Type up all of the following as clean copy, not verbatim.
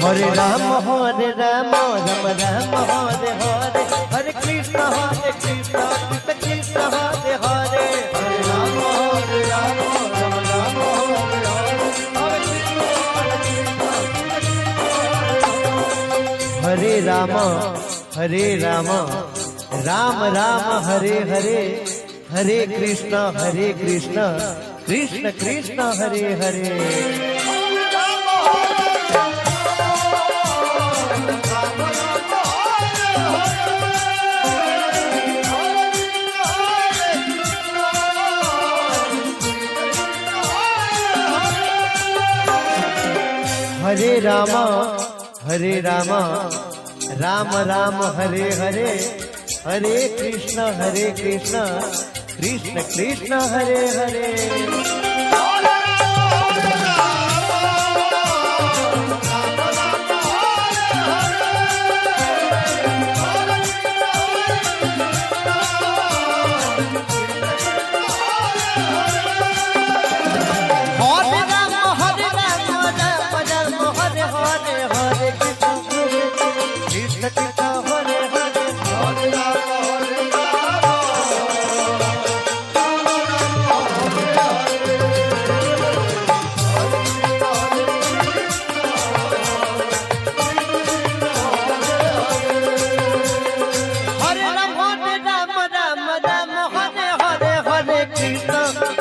Hare Ram Ram Ram Hare Hare, Hare Krishna Krishna Krishna Hare Hare, Hare Ram Ram Ram Hare Hare, Hare Ram Ram Ram Hare Hare, Hare Krishna Krishna Krishna Hare Hare. Hare Ram Ram Ram Hare Hare, Hare Krishna Krishna Krishna Hare Hare.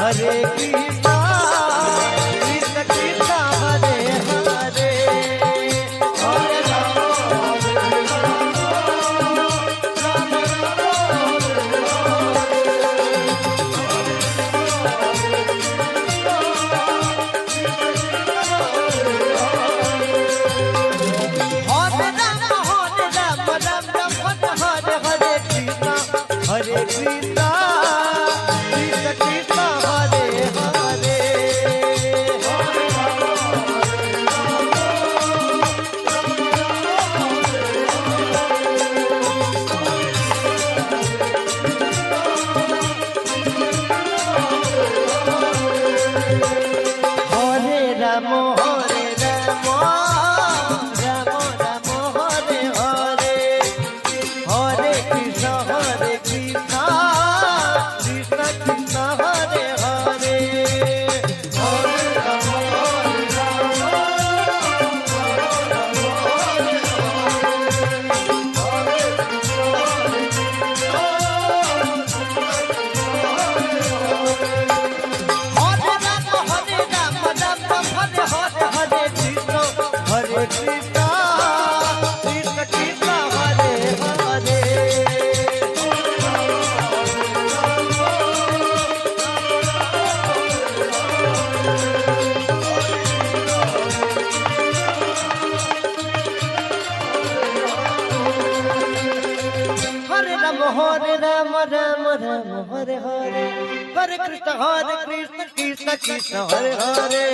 Hare Krishna Krishna Krishna Hare Hare, Hare Ram Hare Krishna Hare Krishna Hare Ram Ram Ram Hare Hare, Hare Krishna Krishna Krishna Hare Hare.